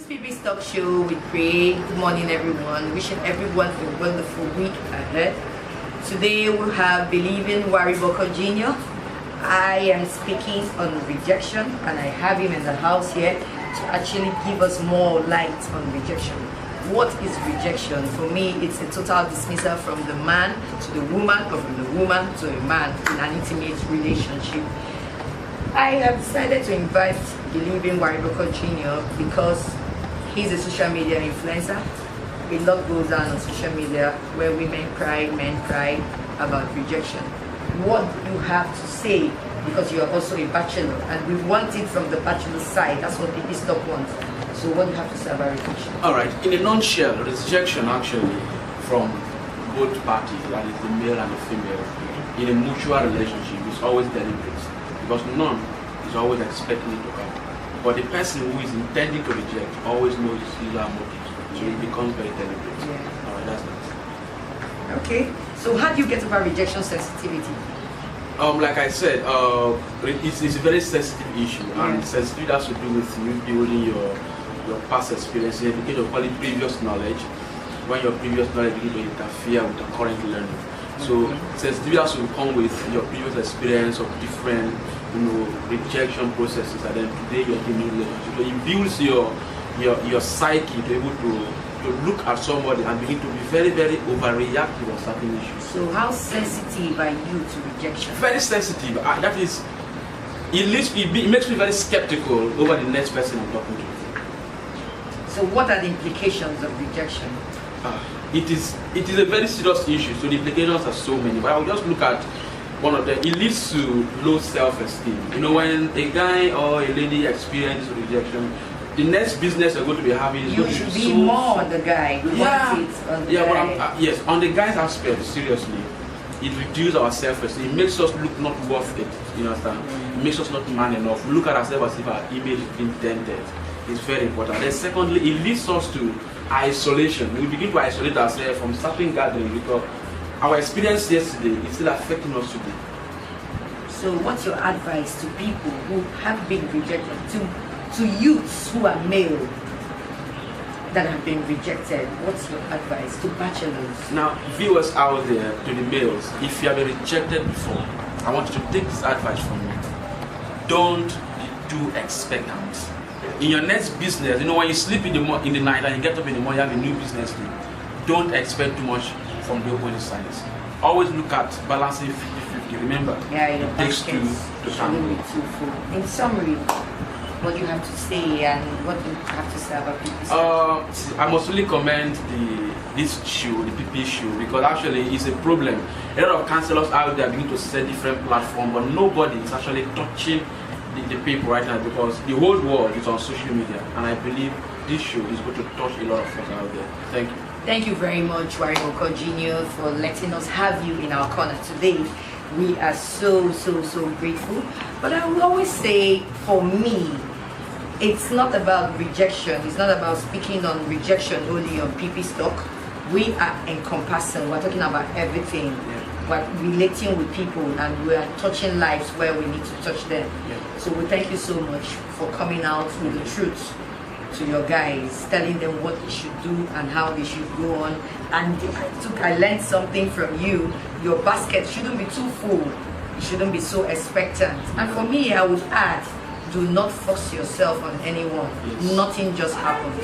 is Pipi's talk show with Priye. Good morning, everyone. Wishing everyone a wonderful week ahead. Today we have Believing Wariboko Jr. I am speaking on rejection, and I have him in the house here to actually give us more light on rejection. What is rejection? For me, it's a total dismissal from the man to the woman, or from the woman to a man in an intimate relationship. I have decided to invite Believing Wariboko Jr. because he's a social media influencer. A lot goes on social media where women cry, men cry about rejection. What do you have to say? Because you are also a bachelor, and we want it from the bachelor side. That's what Pipi Stock wants. So what do you have to say about rejection? All right. In a nutshell, rejection actually from both parties, that is the male and the female, in a mutual relationship is always deliberate. Because none is always expecting it to come. But the person who is intending to reject always knows his or her motives. So it becomes very deliberate. Yeah. Alright, that's it. Okay. So how do you get over rejection sensitivity? Like I said, it's a very sensitive issue, and sensitivity has to do with you building your past experience. You can call it previous knowledge, when your previous knowledge begins to interfere with the current learning. So sensitivity has to come with your previous experience of different, rejection processes, and then today you're in a new relationship. So it builds your psyche to be able to look at somebody and begin to be very, very overreactive on certain issues. So how sensitive are you to rejection? Very sensitive. That is, it makes me very skeptical over the next person I'm talking to. So what are the implications of rejection? It is a very serious issue, so the implications are so many, but I'll just look at one of them. It leads to low self-esteem. When a guy or a lady experiences rejection, the next business you're going to be having is you going to should be be so more on the guy. Yes, on the guy's aspect, seriously, it reduces our self-esteem. It makes us look not worth it, you understand? It makes us not man enough. We look at ourselves as if our image is being dented. It's very important. Then secondly, it leads us to isolation. We begin to isolate ourselves from certain gatherings because our experience yesterday is still affecting us today. So what's your advice to people who have been rejected, to youths who are male that have been rejected? What's your advice to bachelors? Now, viewers out there, to the males, if you have been rejected before, I want you to take this advice from me. Don't be too expectant. In your next business, when you sleep in the night and you get up in the morning, you have a new business deal. Don't expect too much from the opposite sides. Always look at balancing 50-50. Remember, it takes two to tango. In summary, what do you have to say, and what do you have to say about Pipi? I must really commend this show, the Pipi show, because actually it's a problem. A lot of counselors out there begin to set different platforms, but nobody is actually touching the people right now, because the whole world is on social media, and I believe this show is going to touch a lot of us out there. Thank you. Thank you very much, Wariboko Jr., for letting us have you in our corner today. We are so grateful. But I will always say, for me, it's not about rejection. It's not about speaking on rejection only on Pipi Stock. We are encompassing. We're talking about everything. We're relating with people, and we are touching lives where we need to touch them. So we thank you so much for coming out with the truth to your guys, telling them what they should do and how they should go on. And I learned something from you. Your basket shouldn't be too full. You shouldn't be so expectant. And for me, I would add, do not force yourself on anyone. Nothing just happens.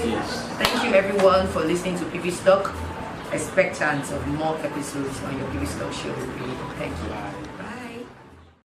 Thank you everyone for listening to Pipi Stock. Expectant of more episodes on your Pipi Stock show. Thank you.